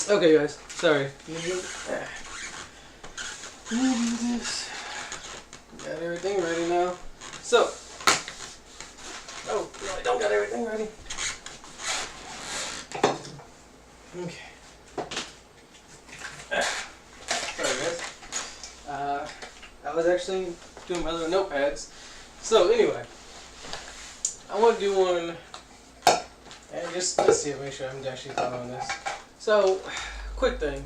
Okay, guys. Sorry. Let me do this. Got everything ready now. So. Oh, no, I don't got everything ready. Okay. Sorry, guys. I was actually doing my little notepads. So, anyway. I want to do one. And just let's see, make sure I'm actually following this. So, quick thing.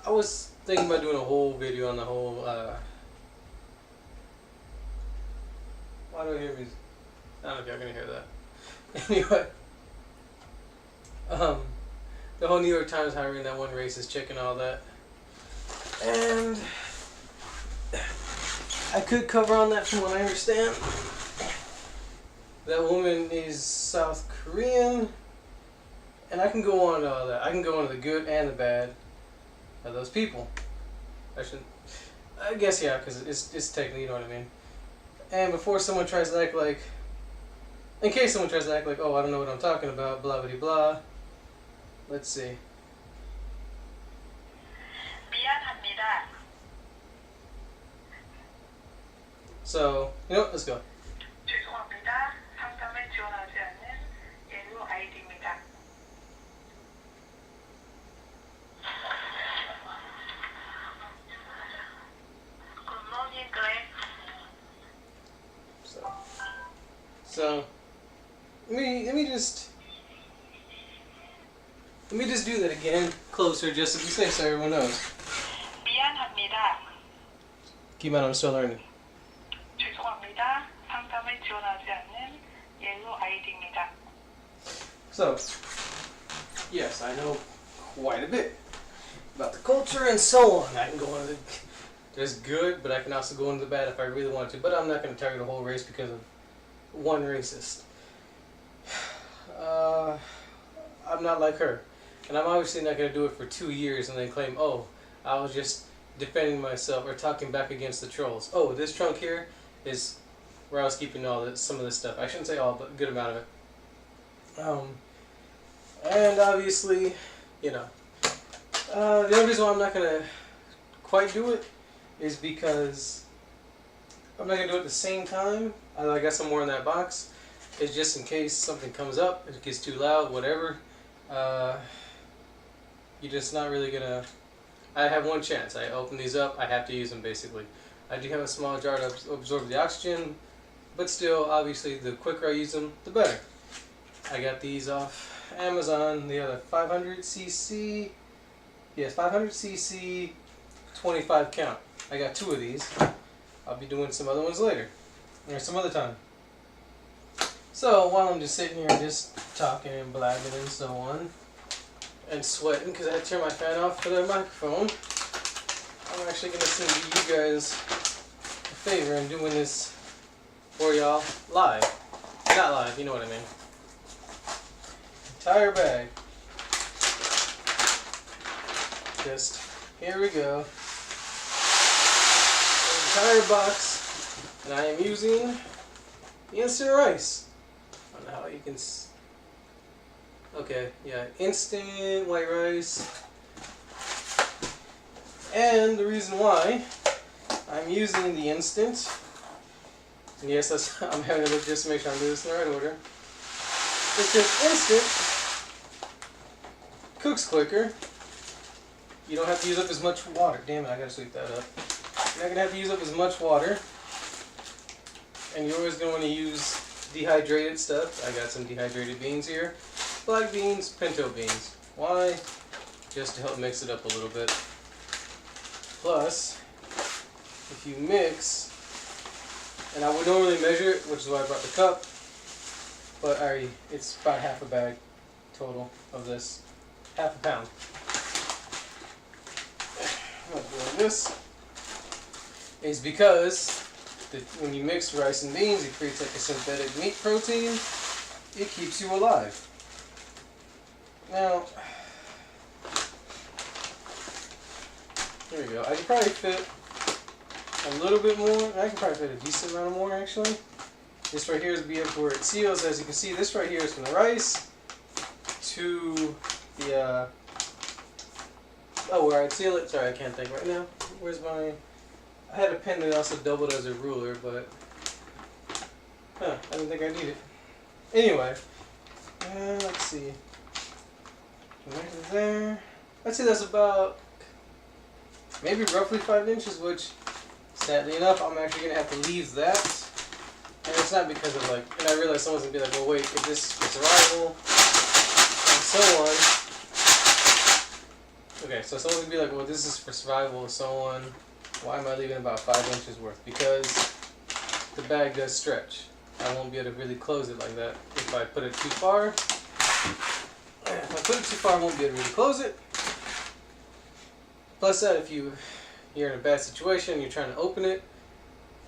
I was thinking about doing a whole video on the whole. Why do I hear music? I don't know if y'all gonna hear that. Anyway, the whole New York Times hiring that one racist chick and all that, and I could cover on that from what I understand. That woman is South Korean, and I can go on to all that. I can go on to the good and the bad of those people. I guess, yeah, because it's technically, you know what I mean. And before someone tries to act like, in case someone tries to act like, oh, I don't know what I'm talking about, blah, blah, blah, let's see. 미안합니다. So, you know what, let's go. 죄송합니다. 상담을 지원하지 않는 예우 아이디입니다. Good morning, Greg. So let me just do that again closer, just to be safe, so everyone knows. 미안합니다. Keep in mind, I'm still learning. 죄송합니다. 상담을 지원하지 않는 예우 아이디입니다. So, yes, I know quite a bit about the culture and so on. I can go into there's good, but I can also go into the bad if I really want to. But I'm not going to target a whole race because of one racist. I'm not like her. And I'm obviously not going to do it for 2 years and then claim, oh, I was just defending myself or talking back against the trolls. Oh, this trunk here is where I was keeping all this, some of this stuff. I shouldn't say all, but a good amount of it. And obviously, you know, the only reason why I'm not going to quite do it is because I'm not going to do it at the same time. I got some more in that box. It's just in case something comes up, it gets too loud, whatever. You're just not really going to... I have one chance. I open these up, I have to use them basically. I do have a small jar to absorb the oxygen, but still, obviously, the quicker I use them, the better. I got these off Amazon. They are 500cc. Yes, 500cc, 25 count. I got 2 of these. I'll be doing some other ones later, or some other time. So while I'm just sitting here just talking and blabbing and so on, and sweating because I had to turn my fan off for the microphone, I'm actually going to send you guys a favor in doing this for y'all live. Not live, you know what I mean. Entire bag. Just, here we go. Entire box, and I am using the instant rice. I don't know how you can. Okay, yeah, instant white rice. And the reason why I'm using the instant, and yes, that's, I'm having to look just to make sure I'm doing this in the right order. It's just instant cooks quicker. You don't have to use up as much water. Damn it, I gotta sweep that up. You're not going to have to use up as much water, and you're always going to want to use dehydrated stuff. I got some dehydrated beans here, black beans, pinto beans. Why? Just to help mix it up a little bit. Plus, if you mix, and I would normally measure it, which is why I brought the cup, but it's about half a bag total of this, half a pound. I'm doing this. Is because when you mix rice and beans, it creates like a synthetic meat protein. It keeps you alive. Now, here we go. I could probably fit a little bit more. I can probably fit a decent amount more actually. This right here is be up where it seals. As you can see, this right here is from the rice to the where I'd seal it. Sorry, I can't think right now. Where's my? I had a pen that also doubled as a ruler, but I didn't think I need it. Anyway, let's see. Right there. I'd say that's about maybe roughly 5 inches, which sadly enough, I'm actually gonna have to leave that. And it's not because of like, and I realize someone's gonna be like, well, wait, if this is survival and so on. Okay, so someone's gonna be like, well, this is for survival and so on. Why am I leaving about 5 inches worth? Because the bag does stretch. I won't be able to really close it like that if I put it too far. If I put it too far, I won't be able to really close it. Plus that, if you're in a bad situation, you're trying to open it,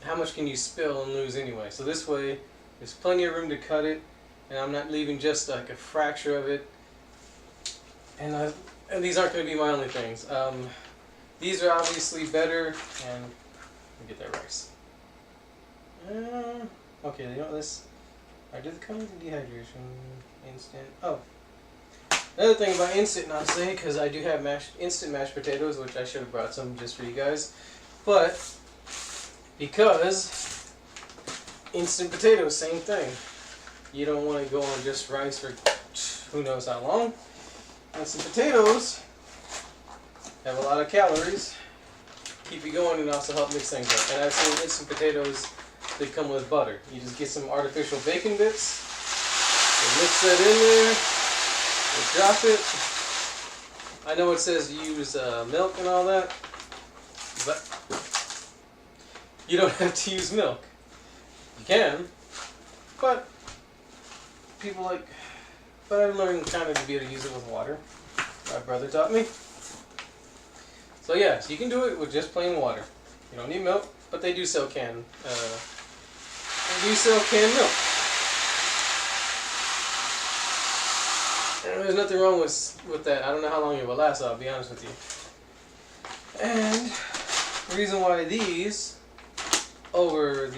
how much can you spill and lose anyway? So this way, there's plenty of room to cut it, and I'm not leaving just like a fracture of it. And these aren't going to be my only things. These are obviously better, and let me get that rice. Okay, you know this. I did the come with the dehydration instant. Oh, another thing about instant, not to say, because I do have instant mashed potatoes, which I should have brought some just for you guys, but because instant potatoes, same thing. You don't want to go on just rice for who knows how long. Instant potatoes have a lot of calories, keep you going, and also help mix things up. And I've seen instant potatoes, they come with butter. You just get some artificial bacon bits, you mix that in there, you drop it. I know it says use milk and all that, but you don't have to use milk. You can, but people like, but I learned kind of to be able to use it with water. My brother taught me. So yeah, so you can do it with just plain water. You don't need milk, but they do sell canned. Milk. And there's nothing wrong with that. I don't know how long it will last, I'll be honest with you. And the reason why these over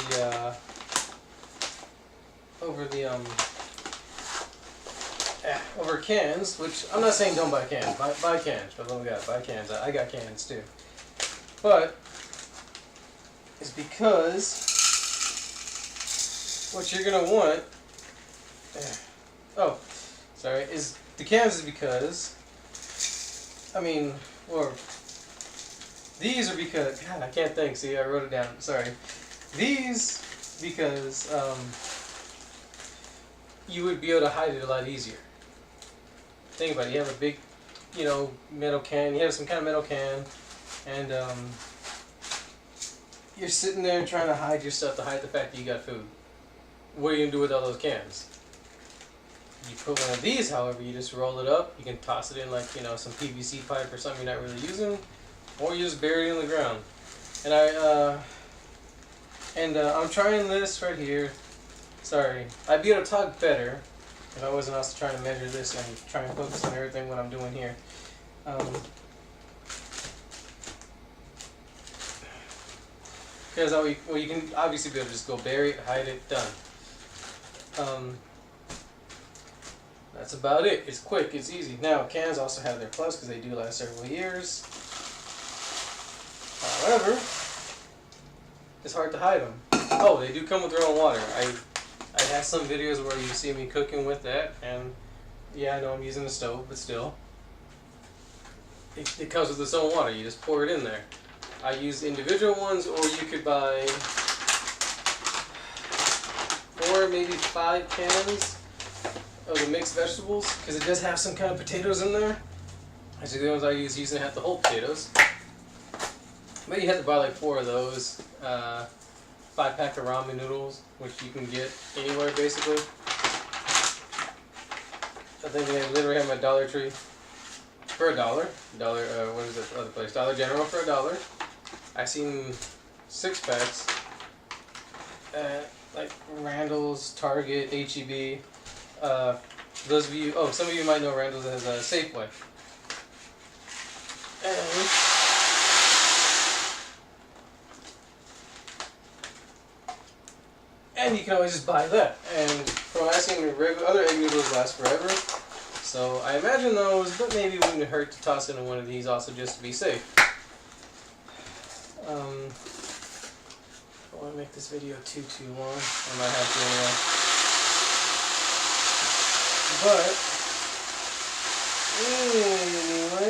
cans, which I'm not saying don't buy cans, buy cans, but we got buy cans. I got cans too, but it's because what you're gonna want. Oh, sorry. Is the cans is because or these are because God, I can't think. See, I wrote it down. Sorry. These because you would be able to hide it a lot easier. Think about it. You have a big, metal can. You have some kind of metal can, and you're sitting there trying to hide your stuff, to hide the fact that you got food. What are you gonna do with all those cans? You put one of these, however, you just roll it up. You can toss it in like some PVC pipe or something you're not really using, or you just bury it in the ground. And I'm trying this right here. Sorry, I'd be able to talk better if I wasn't also trying to measure this and try and focus on everything what I'm doing here. Because you can obviously be able to just go bury it, hide it, done. That's about it. It's quick, it's easy. Now cans also have their plus because they do last several years. However, it's hard to hide them. Oh, they do come with their own water. I have some videos where you see me cooking with that, and yeah, I know I'm using the stove, but still, it comes with its own water. You just pour it in there. I use individual ones, or you could buy 4, maybe 5 cans of the mixed vegetables, because it does have some kind of potatoes in there. Actually, the ones I use usually have the whole potatoes. But you have to buy like 4 of those. 5-pack of ramen noodles, which you can get anywhere basically. I think they literally have them at Dollar Tree for $1. What is that other place? Dollar General for $1. I've seen 6-packs at like Randall's, Target, HEB. Those of you, some of you might know Randall's as a Safeway. And you can always just buy that. And from asking, other egg noodles last forever. So I imagine those, but maybe it wouldn't hurt to toss in one of these also just to be safe. I don't want to make this video too long. I might have to anyway. But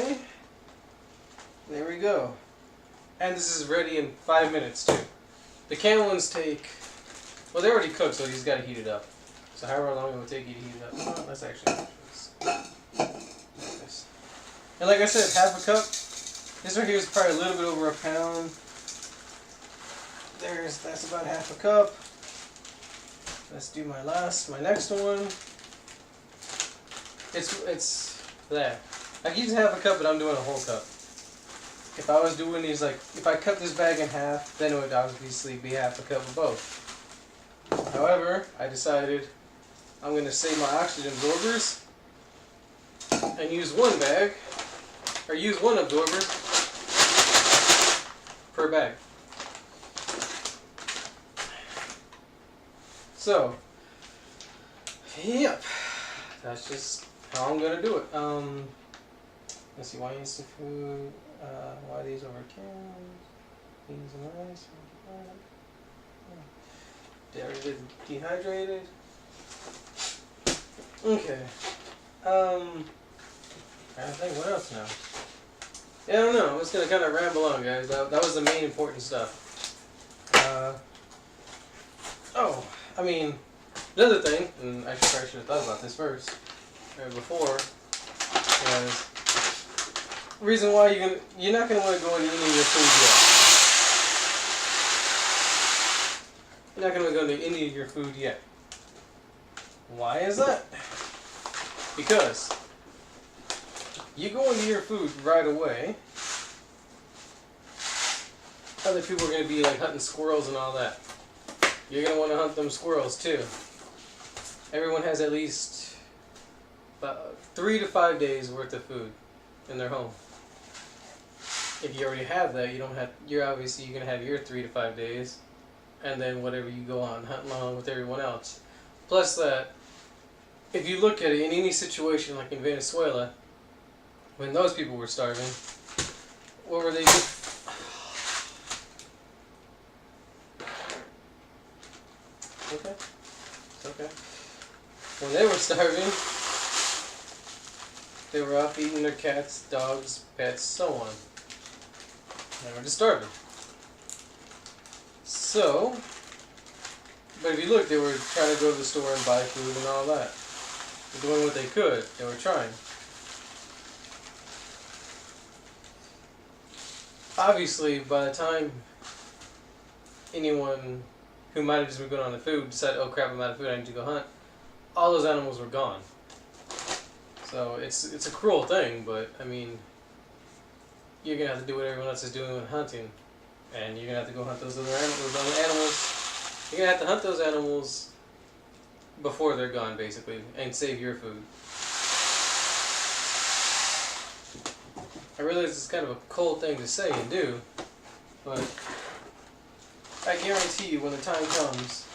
anyway, there we go. And this is ready in 5 minutes too. The canned ones take, well, they're already cooked, so you just gotta heat it up. So however long it will take you to heat it up. Oh, that's actually nice. And like I said, half a cup. This right here is probably a little bit over a pound. That's about half a cup. Let's do my next one. It's that. I can use half a cup, but I'm doing a whole cup. If I was doing these, like, if I cut this bag in half, then it would obviously be half a cup of both. However, I decided I'm going to save my oxygen absorbers and use one bag, or use one absorber per bag. So, yep, that's just how I'm going to do it. Let's see, why instant food, why these over cans, beans and rice, dehydrated. Okay. I think what else now? Yeah, I don't know. I'm just gonna kind of ramble on, guys. That was the main important stuff. Oh, I mean, another thing, and I probably should have thought about this first, or before, is the reason why you're not gonna want to go into any of your food yet. You're not gonna go into any of your food yet. Why is that? Because you go into your food right away, other people are going to be like hunting squirrels and all that. You're going to want to hunt them squirrels too. Everyone has at least about 3 to 5 days worth of food in their home. If you already have that, you're obviously going to have your 3 to 5 days, and then whatever you go on hunting along with everyone else. Plus that, if you look at it in any situation like in Venezuela, when those people were starving, what were they doing? Okay, it's okay. When they were starving, they were off eating their cats, dogs, pets, so on. They were just starving. So, but if you look, they were trying to go to the store and buy food and all that. They're doing what they could. They were trying. Obviously, by the time anyone who might have just been going on the food decided, oh crap, I'm out of food, I need to go hunt, all those animals were gone. So it's a cruel thing, but I mean, you're going to have to do what everyone else is doing with hunting. And you're going to have to go hunt those other animals. You're going to have to hunt those animals before they're gone, basically, and save your food. I realize it's kind of a cold thing to say and do, but I guarantee you when the time comes,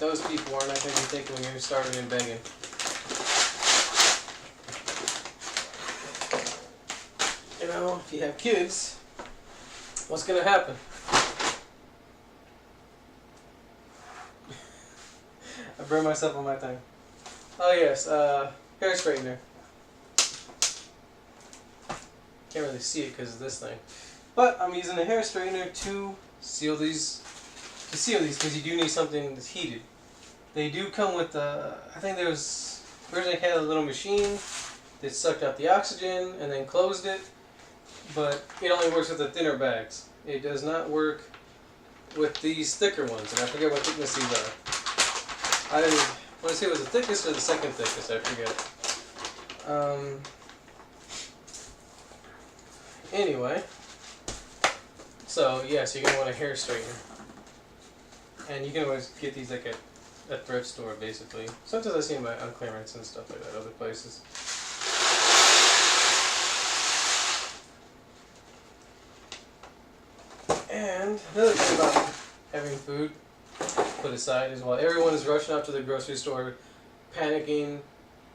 those people are not going to be thinking when you're starving and begging. You know, if you have kids, what's going to happen? I burned myself on my thing. Oh yes, hair straightener. Can't really see it because of this thing. But I'm using a hair straightener to seal these. Because you do need something that's heated. They do come with I think originally had a little machine that sucked out the oxygen and then closed it. But it only works with the thinner bags. It does not work with these thicker ones. And I forget what thickness these are. I want to say it was the thickest or the second thickest, I forget. Anyway, so yes, you're going to want a hair straightener. And you can always get these like at a thrift store, basically. Sometimes I see them on clearance and stuff like that, other places. And another thing about having food put aside is while everyone is rushing out to the grocery store, panicking,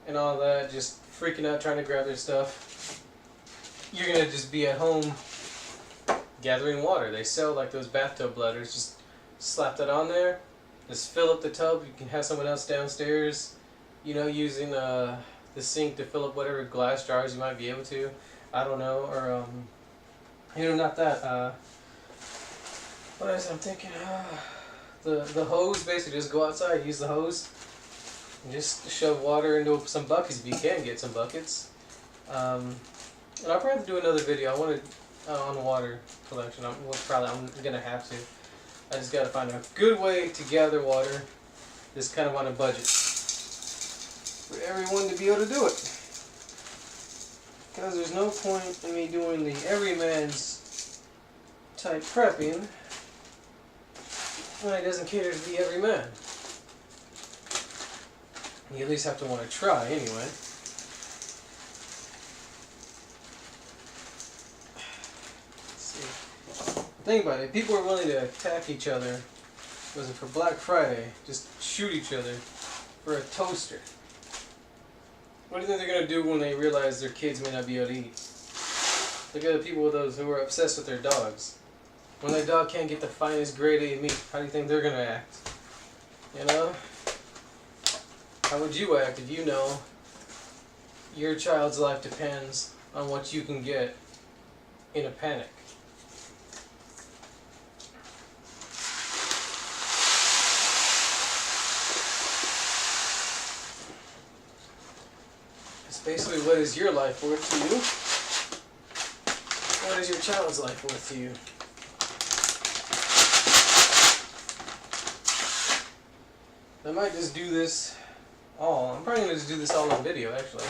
and all that, just freaking out trying to grab their stuff, you're gonna just be at home gathering water. They sell like those bathtub bladders. Just slap that on there, just fill up the tub. You can have someone else downstairs, you know, using the sink to fill up whatever glass jars you might be able to. I don't know, or you know, not that. What else I'm thinking? The hose, basically, just go outside, use the hose, and just shove water into some buckets if you can get some buckets. And I'll probably do another video. I wanted on water collection. I'm gonna have to. I just gotta find a good way to gather water, just kind of on a budget, for everyone to be able to do it. Because there's no point in me doing the everyman's type prepping when it doesn't cater to the everyman. You at least have to want to try anyway. Think about it. People are willing to attack each other. Was it for Black Friday? Just shoot each other for a toaster. What do you think they're gonna do when they realize their kids may not be able to eat? Look at the people with those who are obsessed with their dogs. When their dog can't get the finest grade A meat, how do you think they're gonna act? You know? How would you act if you know your child's life depends on what you can get in a panic? Basically, what is your life worth to you? What is your child's life worth to you? I might just do this all. I'm probably going to just do this all on video, actually.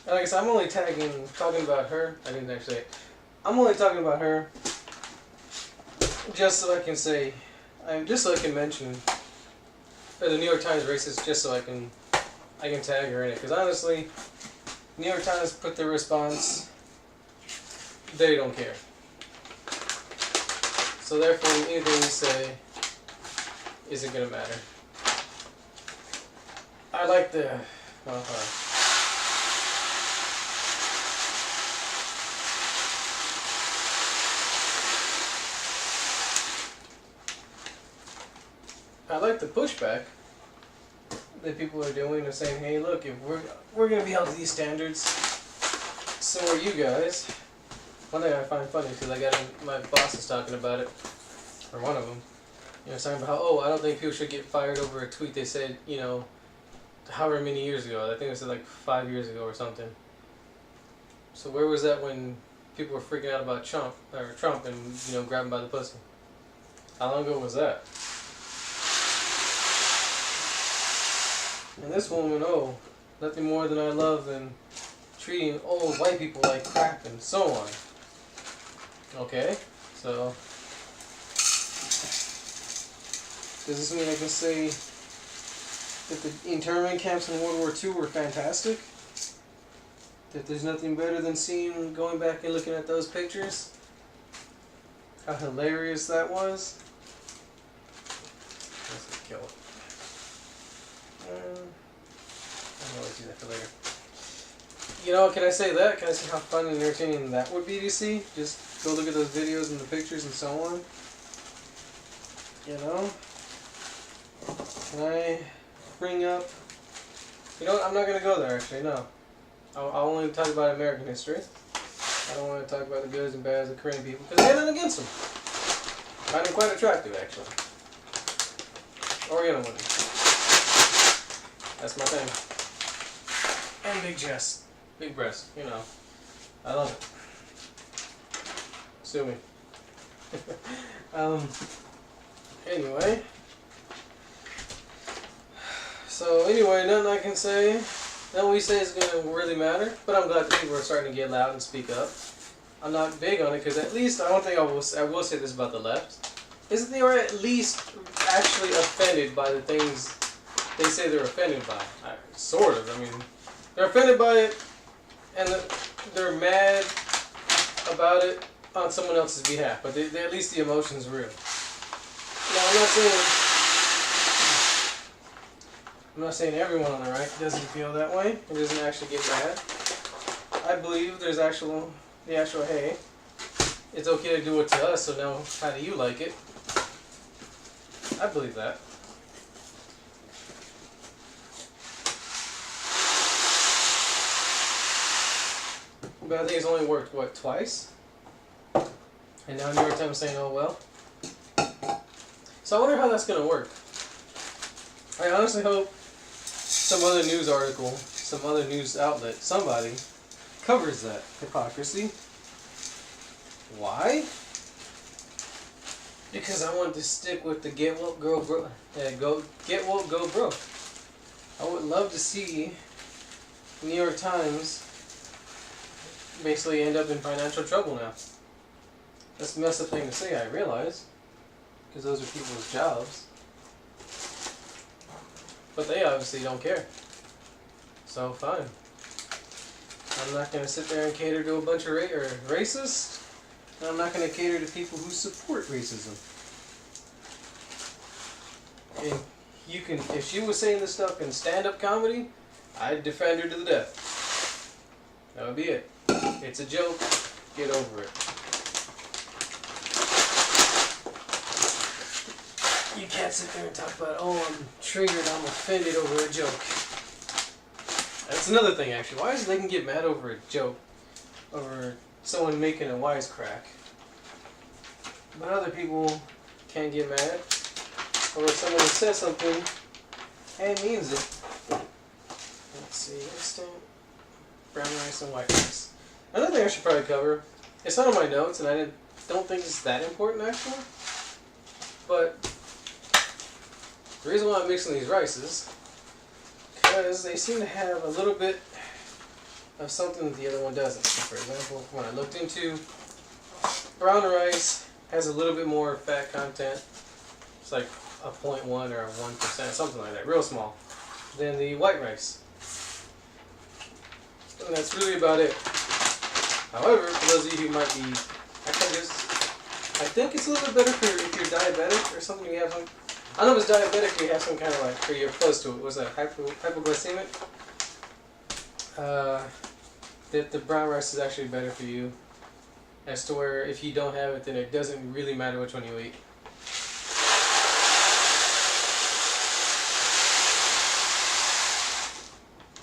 And like I said, I'm only talking about her. I didn't actually. I'm only talking about her just so I can say, just so I can mention the New York Times racist, just so I can tag her in it. Because honestly, New York Times put their response, they don't care. So therefore, anything you say isn't going to matter. I like the... I like the pushback that people are doing. They're saying, hey, look, if we're going to be held to these standards, so are you guys. One thing I find funny, because my boss is talking about it, or one of them, you know, talking about how, oh, I don't think people should get fired over a tweet they said, you know, however many years ago. I think it said like 5 years ago or something. So where was that when people were freaking out about Trump and, you know, grabbing by the pussy? How long ago was that? And this woman, oh, nothing more than I love than treating old white people like crap and so on. Okay, so does this mean I can say that the internment camps in World War II were fantastic? That there's nothing better than going back and looking at those pictures? How hilarious that was? Let's kill it. I'll always do that for later. You know, can I say that? Can I say how fun and entertaining that would be to see? Just go look at those videos and the pictures and so on. You know? Can I bring up... You know what? I'm not going to go there, actually, no. I'll only talk about American history. I don't want to talk about the goods and bads of Korean people, because I have nothing against them. I find them quite attractive, actually. Oriental women. That's my thing. And big chest. Big breasts, you know. I love it. Sue me. Anyway. So anyway, nothing I can say. Nothing we say is going to really matter. But I'm glad that people are starting to get loud and speak up. I'm not big on it because at least, I will say this about the left, is that they are at least actually offended by the things they say they're offended by. Sort of. I mean, they're offended by it, and they're mad about it on someone else's behalf. But at least the emotion's real. Now, I'm not saying I'm not saying everyone on the right doesn't feel that way. It doesn't actually get mad. I believe there's the actual, hey, it's okay to do it to us, so now how do you like it? I believe that. But I think it's only worked, what, twice? And now New York Times saying, oh well. So I wonder how that's going to work. I honestly hope some other news article, some other news outlet, somebody covers that hypocrisy. Why? Because I want to stick with the get woke, go broke. Get woke, go broke. I would love to see New York Times basically end up in financial trouble now. That's a messed up thing to say, I realize, because those are people's jobs. But they obviously don't care. So fine. I'm not going to sit there and cater to a bunch of racists. And I'm not going to cater to people who support racism. And you can, if she was saying this stuff in stand-up comedy, I'd defend her to the death. That would be it. It's a joke. Get over it. You can't sit there and talk about, oh, I'm triggered, I'm offended over a joke. That's another thing, actually. Why is it they can get mad over a joke? Over someone making a wisecrack. But other people can't get mad over someone who says something and means it. Let's see, instant brown rice and white rice. Another thing I should probably cover, it's not on my notes and I don't think it's that important actually, but the reason why I'm mixing these rices, because they seem to have a little bit of something that the other one doesn't. For example, when I looked into brown rice, has a little bit more fat content. It's like a 0.1 or a 1%, something like that, real small, than the white rice. And that's really about it. However, for those of you who might be, I think it's a little bit better for if you're diabetic or something. You have some, I don't know if it's diabetic, you have some kind of like, or you're close to it. Was that hypoglycemic? That the brown rice is actually better for you. As to where if you don't have it, then it doesn't really matter which one you eat.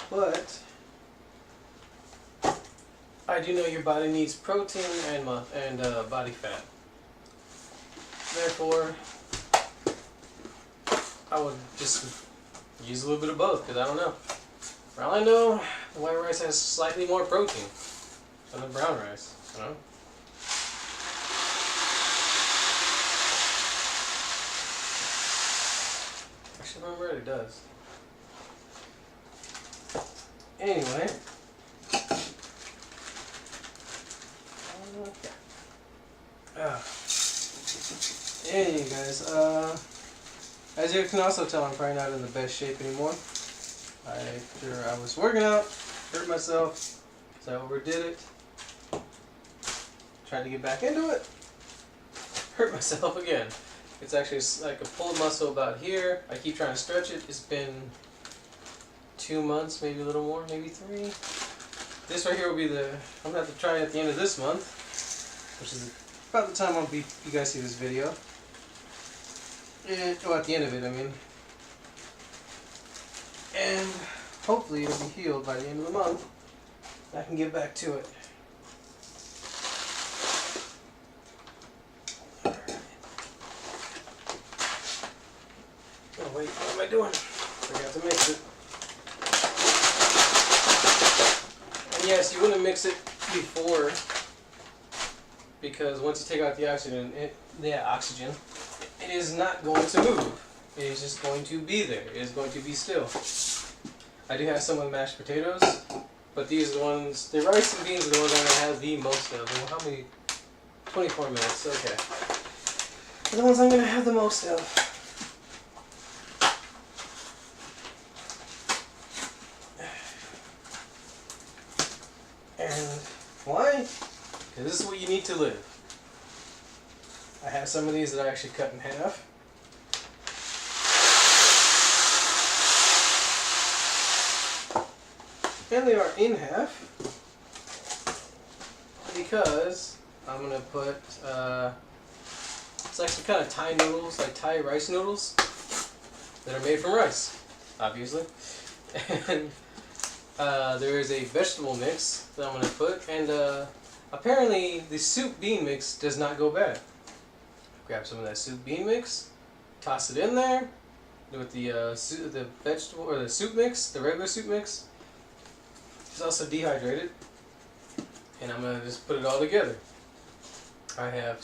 But I do know your body needs protein and body fat. Therefore, I would just use a little bit of both, because I don't know. For all I know, the white rice has slightly more protein than the brown rice, you know? Actually, remember it does. Anyway. Anyway, guys, as you can also tell, I'm probably not in the best shape anymore. After I was working out, hurt myself, so I overdid it. Tried to get back into it, hurt myself again. It's actually like a pulled muscle about here. I keep trying to stretch it. It's been 2 months, maybe a little more, maybe 3. This right here will be I'm gonna have to try it at the end of this month, which is about the time you guys see this video. Or at the end of it, I mean. And hopefully it'll be healed by the end of the month. I can get back to it. Oh wait, what am I doing? Forgot to mix it. And yes, you wouldn't mix it before, because once you take out the oxygen, it is not going to move. It is just going to be there. It is going to be still. I do have some of the mashed potatoes, but these are the ones, the rice and beans are the ones I'm going to have the most of. Well, how many? 24 minutes, okay. They're the ones I'm going to have the most of. And why? Because this is what you need to live. I have some of these that I actually cut in half. And they are in half because I'm gonna put it's actually kind of Thai noodles, like Thai rice noodles that are made from rice, obviously. And there is a vegetable mix that I'm gonna put, and apparently the soup bean mix does not go bad. Grab some of that soup bean mix, toss it in there with the vegetable or the soup mix, the regular soup mix. It's also dehydrated, and I'm gonna just put it all together. I have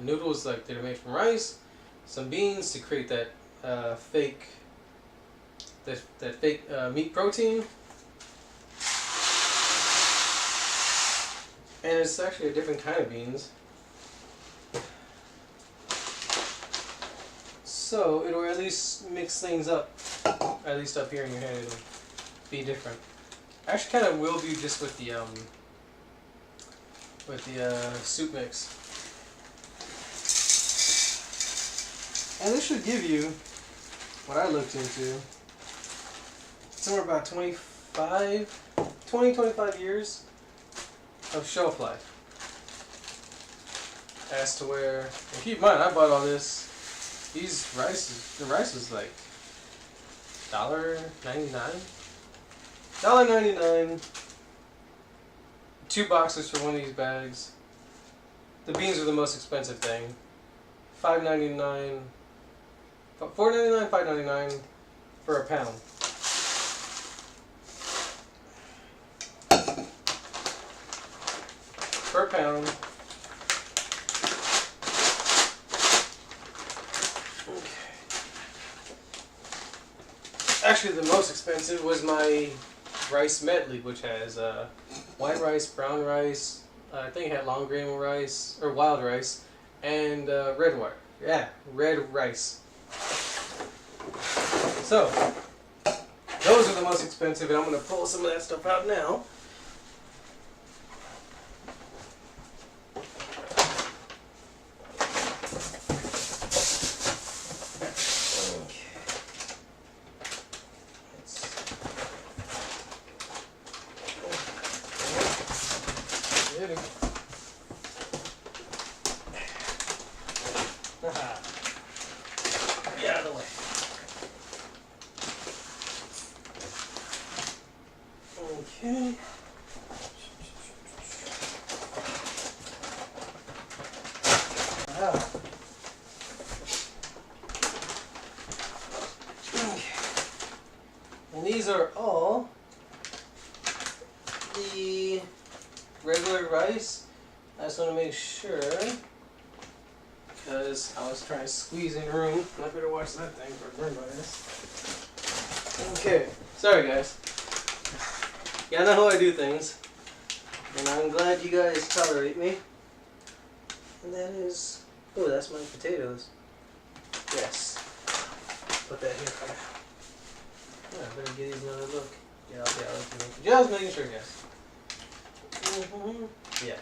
noodles like that are made from rice, some beans to create that fake meat protein, and it's actually a different kind of beans. So it'll at least mix things up, at least up here in your head, it'll be different. I actually kind of will do just with the soup mix. And this should give you what I looked into, somewhere about 20-25 years of shelf life. As to where, and keep in mind, I bought all this. The rice is like $1.99. $1.99. 2 boxes for one of these bags. The beans are the most expensive thing. $5.99. $4.99, $5.99 for a pound. Per pound. Actually, the most expensive was my rice medley, which has white rice, brown rice, I think it had long grain rice, or wild rice, and red rice. So, those are the most expensive, and I'm going to pull some of that stuff out now. Get out of the way. Okay. Okay. And these are all the regular rice. I just want to make sure, because I was trying to squeeze in room. I better watch that thing for burn by this. Okay, sorry guys. Yeah, I know how I do things, and I'm glad you guys tolerate me. And that is, oh, that's my potatoes. Yes. Put that here for now. Yeah, I better give these another look. Yeah, just making sure, guys. Yeah.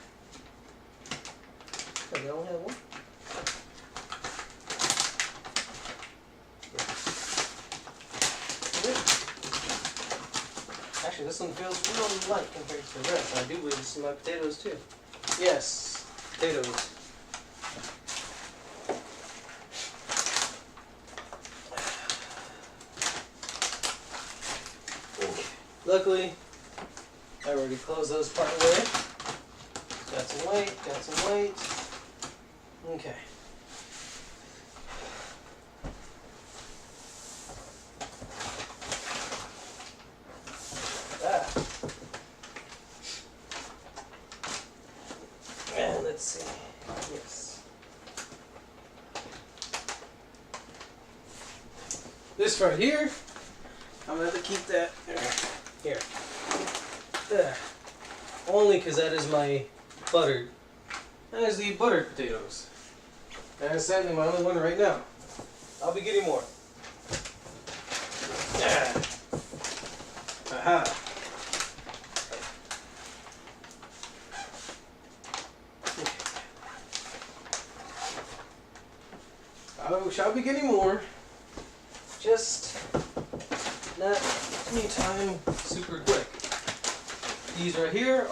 Oh, they only have one? Actually, this one feels real light compared to the rest. I do believe this is my potatoes too. Yes, potatoes. Luckily, I already closed those part away. Got some weight. Okay. And let's see. Yes. This right here, I'm gonna have to keep that here. Only because that is my buttered. That is the buttered potatoes. And it's sadly my only one right now. I'll be getting more. Yeah. Aha. I shall be getting more. Just not anytime super quick. These right here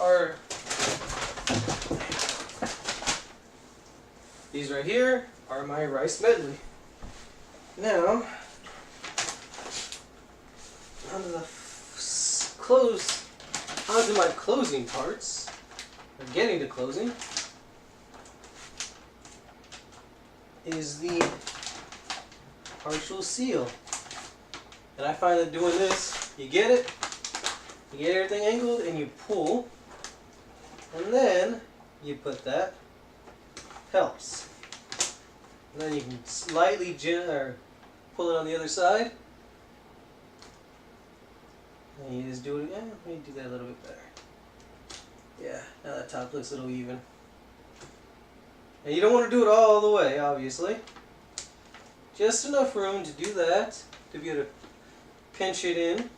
are my rice medley. Now, onto my closing parts, or getting to closing, is the partial seal. And I find that doing this, you get everything angled, and you pull, and then you put that, helps. And then you can slightly pull it on the other side. And you just do it again. Let me do that a little bit better. Yeah, now that top looks a little even. And you don't want to do it all the way, obviously. Just enough room to do that, to be able to pinch it in.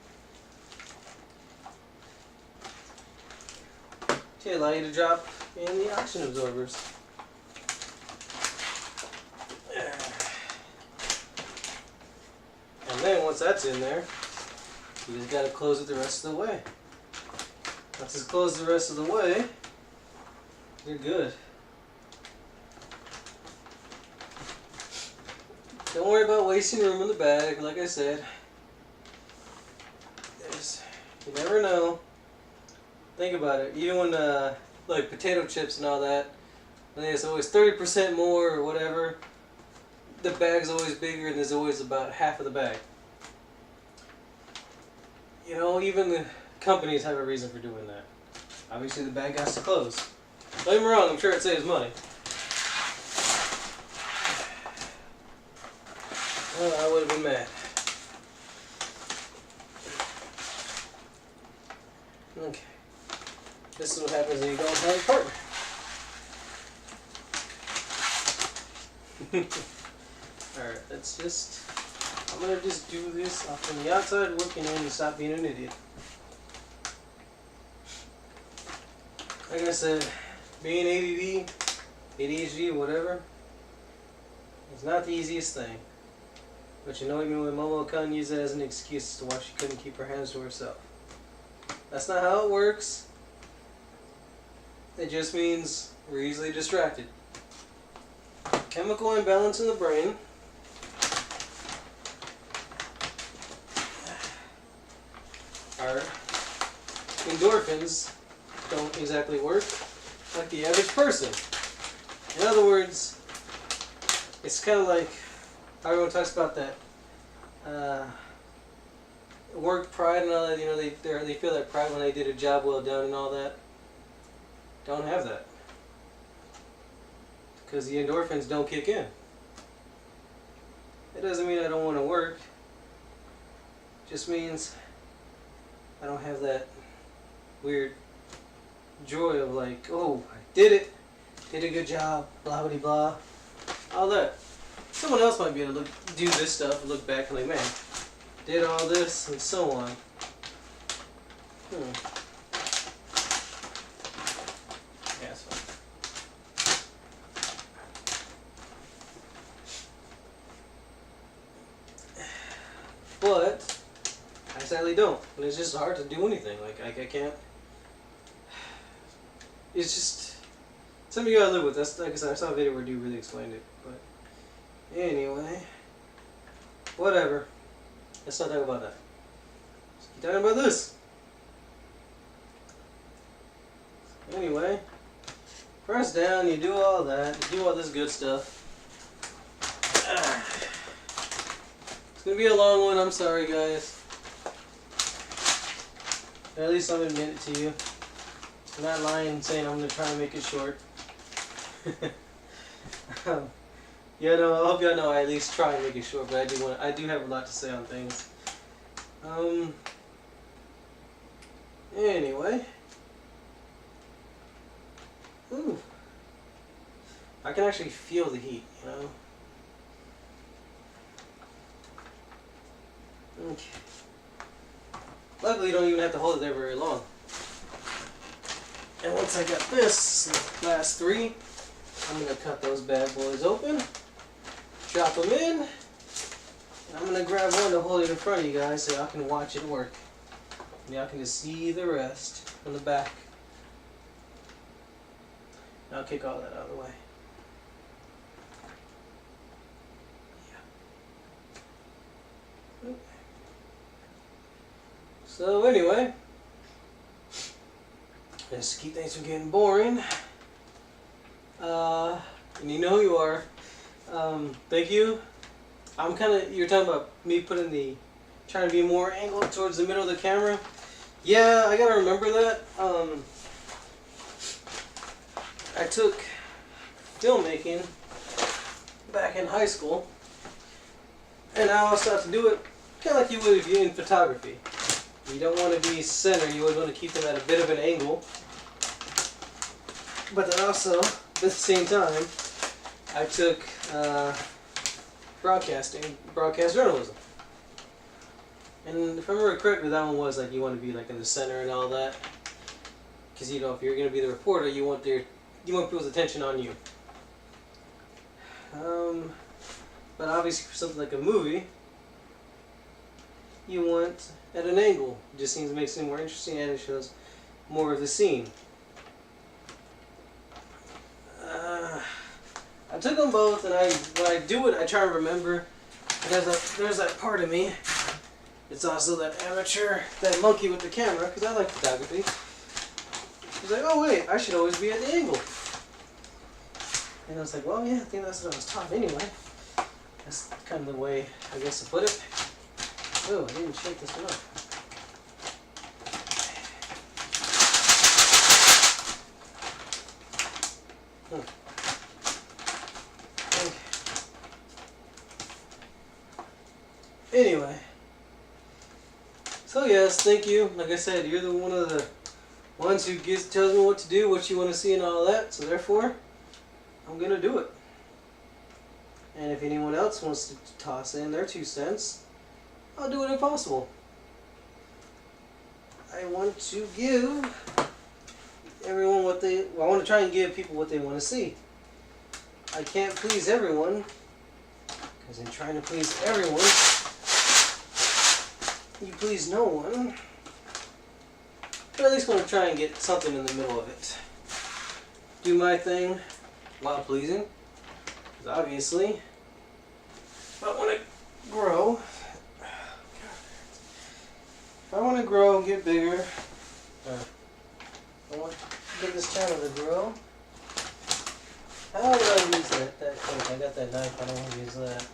To allow you to drop in the oxygen absorbers. And then once that's in there, you just gotta close it the rest of the way. Once it's closed the rest of the way, you're good. Don't worry about wasting room in the bag, like I said. You never know. Think about it. Even when, like potato chips and all that, and it's always 30% more or whatever, the bag's always bigger and there's always about half of the bag. You know, even the companies have a reason for doing that. Obviously the bag has to close. Don't get me wrong, I'm sure it saves money. Well, I would have been mad. Okay. This is what happens when you don't have a partner. Alright, I'm going to just do this off from the outside, working in and stop being an idiot. Like I said, being ADD, ADHD, whatever, it's not the easiest thing. But you know, even when Momo couldn't use it as an excuse as to why she couldn't keep her hands to herself. That's not how it works. It just means we're easily distracted. Chemical imbalance in the brain. Our endorphins don't exactly work like the average person. In other words, it's kind of like how everyone talks about that work pride and all that. You know, they feel that pride when they did a job well done and all that. Don't have that because the endorphins don't kick in. It doesn't mean I don't want to work. It just means I don't have that weird joy of like, oh, I did it, did a good job, blah blah blah, all that. Someone else might be able to do this stuff and look back and like, man, did all this and so on. Yeah, that's fine. But I sadly don't. And it's just hard to do anything. Like I can't. It's just something you gotta live with. That's, like I said, I saw a video where dude really explained it. But anyway, whatever. Let's not talk about that. Let's keep talking about this. Anyway, press down. You do all that. You do all this good stuff. It's gonna be a long one. I'm sorry, guys. At least I'm admitting it to you. I'm not lying saying I'm gonna try and make it short. Yeah, no, I hope y'all know I at least try and make it short, but I do have a lot to say on things. Anyway. Ooh. I can actually feel the heat, you know? Okay. Luckily, you don't even have to hold it there very long. And once I got this, the last three, I'm going to cut those bad boys open, drop them in, and I'm going to grab one to hold it in front of you guys so y'all can watch it work. And y'all can just see the rest. on the back. I'll kick all that out of the way. Yeah. Okay. So anyway, just to keep things from getting boring. And you know who you are. Thank you. I'm kind of, you're talking about me trying to be more angled towards the middle of the camera. Yeah, I gotta remember that. I took filmmaking back in high school, and I also have to do it kind of like you would if you're in photography. You don't want to be center, you always want to keep them at a bit of an angle. But then also, at the same time, I took broadcast journalism. And if I remember correctly, that one was like you want to be like in the center and all that. Because you know, if you're going to be the reporter, you want people's attention on you. But obviously for something like a movie, you want at an angle. It just makes it more interesting, and it shows more of the scene. I took them both, and when I do it, I try to remember. There's that part of me. It's also that amateur, that monkey with the camera, because I like photography. He's like, oh wait, I should always be at the angle. And I was like, well, yeah, I think that's what I was taught anyway. That's kind of the way, I guess, to put it. Oh, I didn't shake this one up. Anyway, so yes, thank you. Like I said, you're one of the ones who tells me what to do, what you want to see, and all that. So therefore, I'm gonna do it. And if anyone else wants to toss in their 2 cents, I'll do it if possible. I want to give everyone I want to try and give people what they want to see. I can't please everyone, because in trying to please everyone, you please no one. But at least I'm going to try and get something in the middle of it. Do my thing while pleasing. Because obviously, if I want to grow, and get bigger, I want to get this channel to grow. How would I use that thing? I got that knife, I don't want to use that.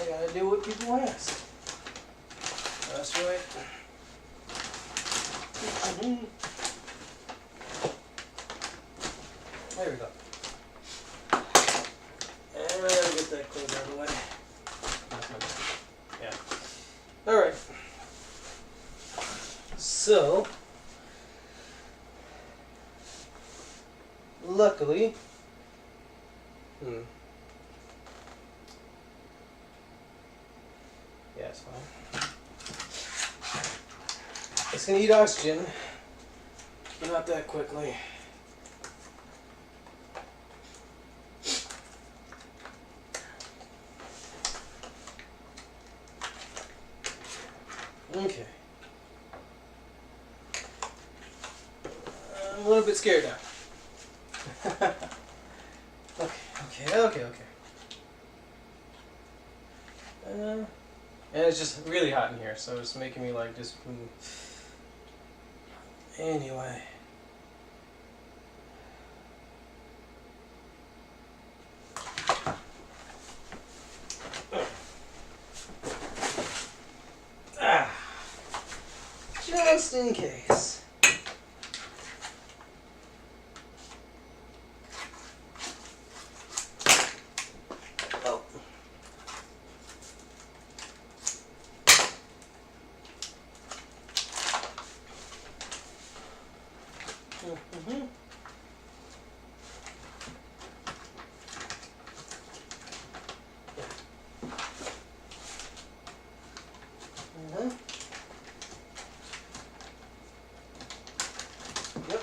I gotta do what people ask. That's right. There we go. And I gotta get that closed out of the way. That's my bad. Yeah. Alright. So, luckily, yeah, it's fine. It's gonna eat oxygen, but not that quickly. Okay. I'm a little bit scared now. Okay. And it's just really hot in here, so it's making me like just move. Anyway. Just in case. Oh. Yep.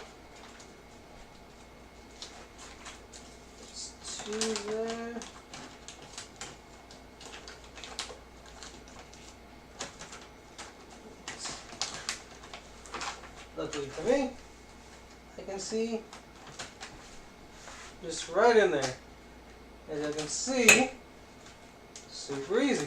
Just 2 there. for me, I can see just right in there. As you can see, super easy.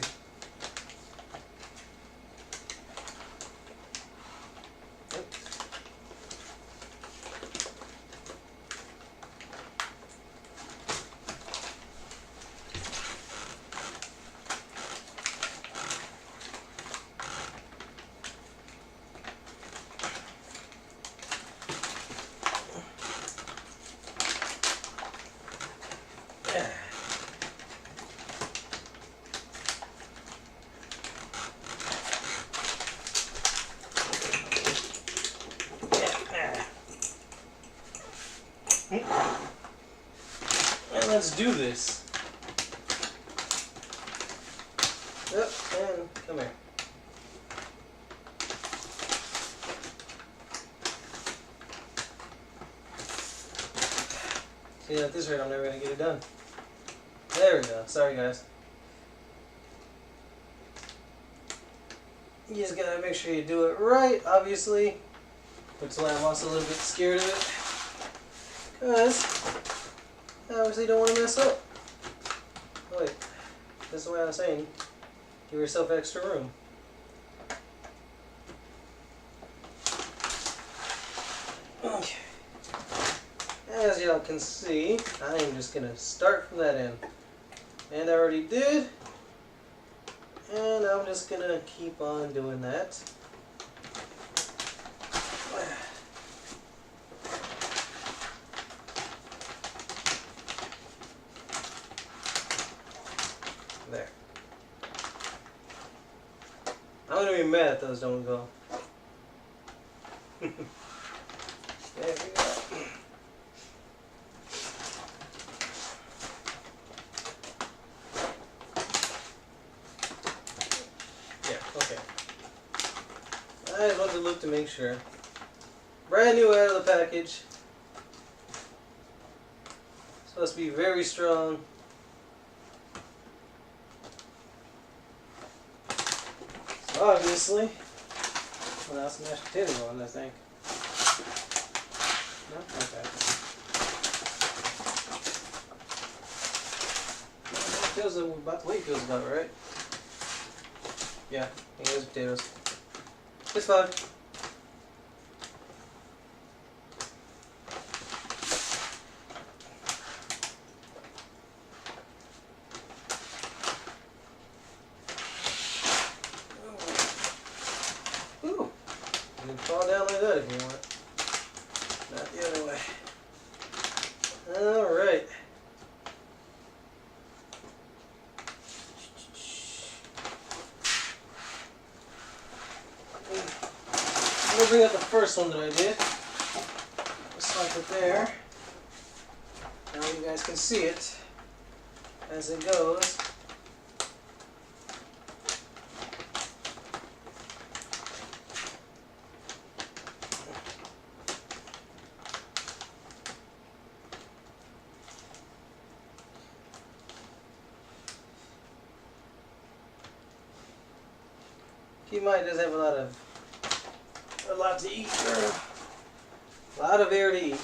And let's do this. Yep, and come here. See, at this rate, I'm never going to get it done. There we go. Sorry, guys. You just got to make sure you do it right, obviously. Which is why I'm also a little bit scared of it. Because I obviously don't want to mess up. Oh, wait, that's the way I was saying. Give yourself extra room. Okay. As y'all can see, I am just going to start from that end. And I already did. And I'm just going to keep on doing that. There. I'm going to be mad if those don't go. There we go. Okay. I just want to look to make sure. Brand new out of the package. Supposed to be very strong. So obviously, well, that's mashed potato on, I think. No? Okay. Feels about the way it feels about right. Yeah, I think it is potatoes. It's fine. Ooh. You can fall down like that if you want. Not the other way. Alright. I'm going to bring up the first one that I did. Just like it there. Now you guys can see it as it goes. Keep in mind, it does have a lot to eat, a lot of air to eat.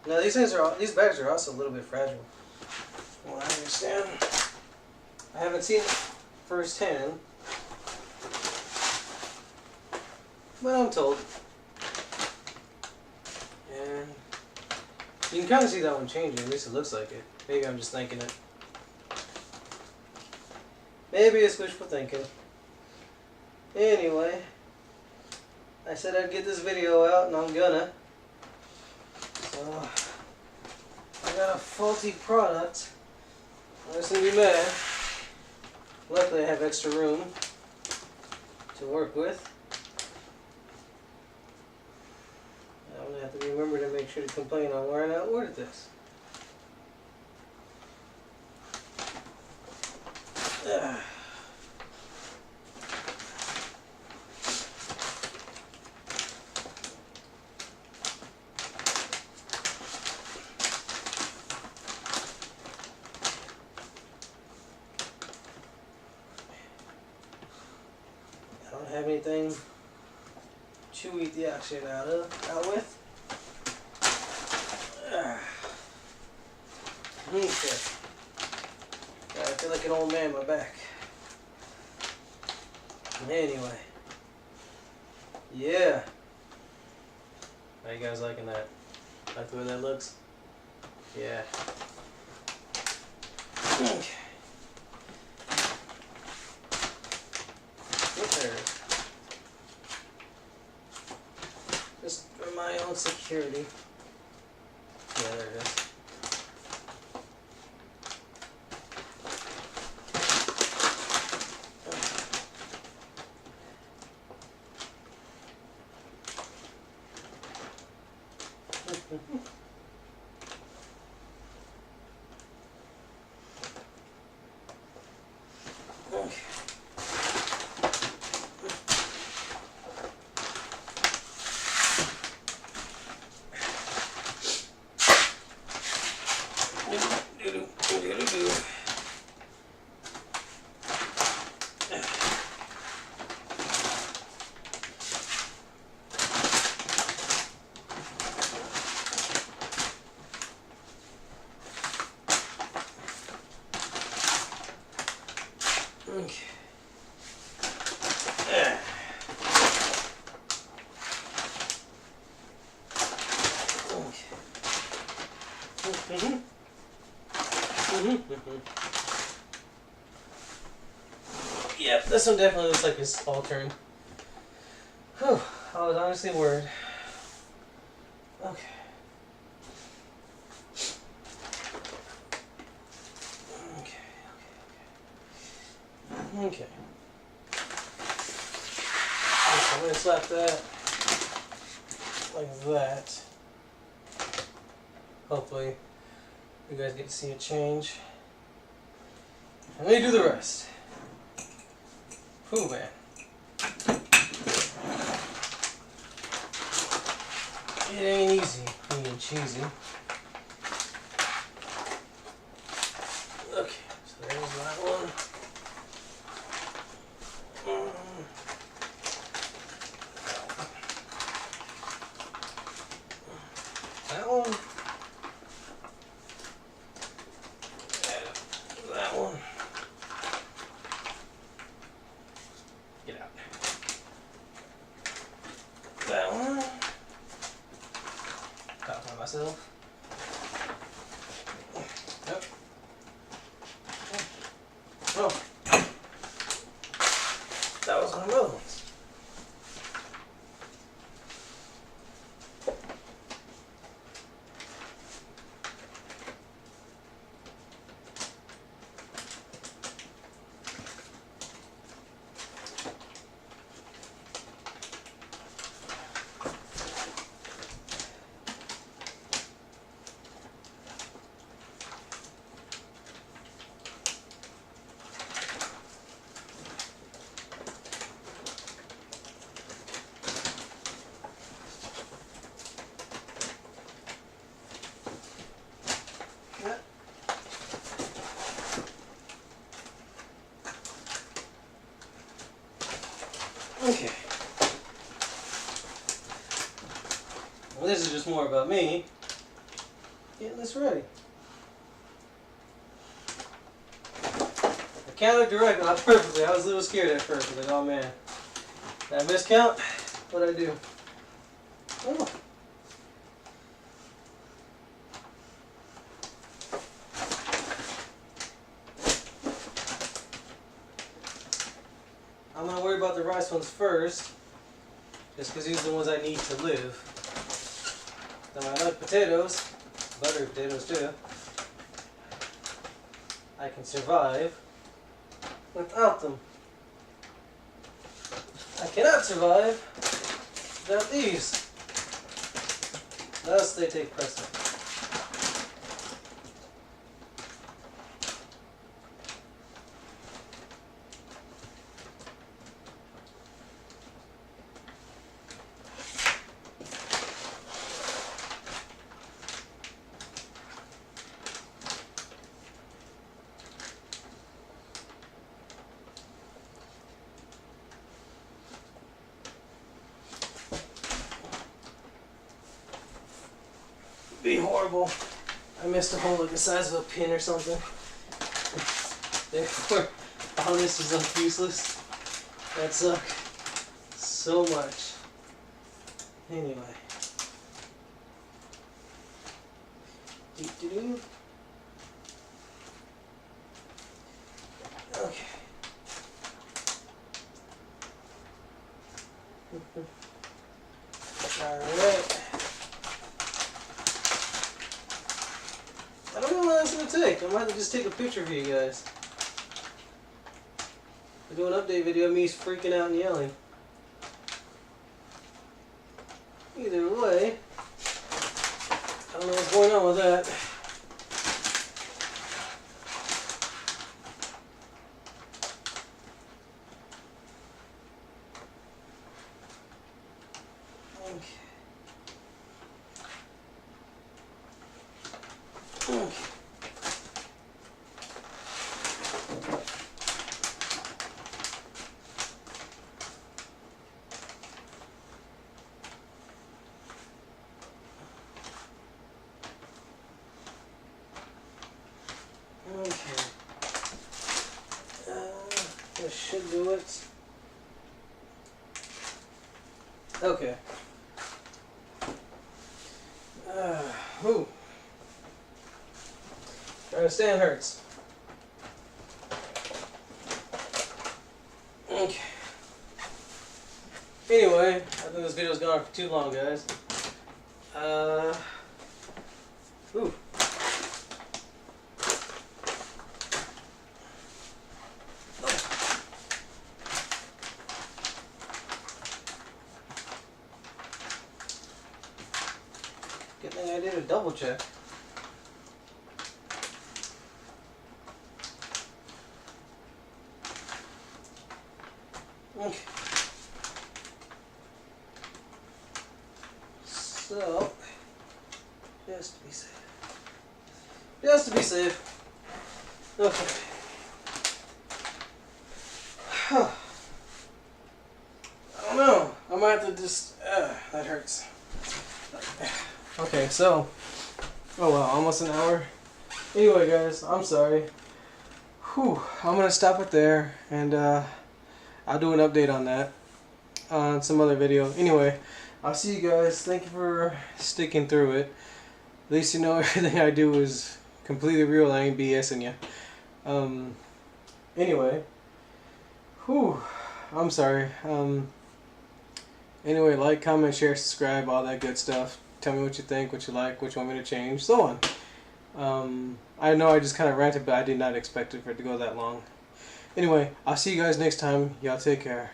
Now these bags are also a little bit fragile. From what I understand, I haven't seen it firsthand, but I'm told. And you can kind of see that one changing, at least it looks like it. Maybe I'm just thinking it. Maybe it's wishful thinking. Anyway, I said I'd get this video out, and I'm gonna. So, I got a faulty product. I was gonna be mad. Luckily I have extra room to work with. I'm going to have to remember to make sure to complain on where I ordered this. have anything to eat the oxygen out with. Okay. I feel like an old man in my back. Anyway. Yeah. How you guys liking that? Like the way that looks? Yeah. Okay. There. Just for my own security. Yeah, there it is. Okay. Okay. Yep, this one definitely looks like it's all turned. Whew, I was honestly worried. Okay. Okay. So I'm going to slap that like that. Hopefully you guys get to see a change. And then you do the rest. Whew, man. It ain't easy being cheesy. Okay, so there's that one. That one. That one. Get out. That one. Got by myself. Yep. Oh. That was one of my other ones. Okay. Well, this is just more about me getting this ready. I counted directly, not perfectly. I was a little scared at first. Like, oh man, that miscount? What'd I do? Oh. I'm gonna worry about the rice ones first, just because these are the ones I need to live. Then my nut potatoes, buttery potatoes too, I can survive without them. I cannot survive without these. Thus they take precedence. be horrible. I missed a hole like the size of a pin or something. Therefore, all this is like useless. That sucked so much. Anyway. Doo-doo-doo. Okay. Alright. I don't know how long it's going to take. I might have to just take a picture for you guys. I'll do an update video of me freaking out and yelling. Either way, I don't know what's going on with that. Okay. This should do it. Okay. Ooh. Trying to stand hurts. Okay. Anyway, I think this video's gone for too long, guys. Ooh. Good thing I did a double check. Okay. So, just to be safe. Just to be safe. Okay. I don't know. I might have to just. That hurts. Okay, so. Oh wow, almost an hour. Anyway, guys, I'm sorry. Whew. I'm gonna stop it there, and I'll do an update on that on some other video. Anyway, I'll see you guys. Thank you for sticking through it. At least you know everything I do is completely real. I ain't BSing you. Anyway, whew, I'm sorry. Anyway, like, comment, share, subscribe, all that good stuff. Tell me what you think, what you like, what you want me to change, so on. I know I just kind of ranted, but I did not expect it for it to go that long. Anyway, I'll see you guys next time. Y'all take care.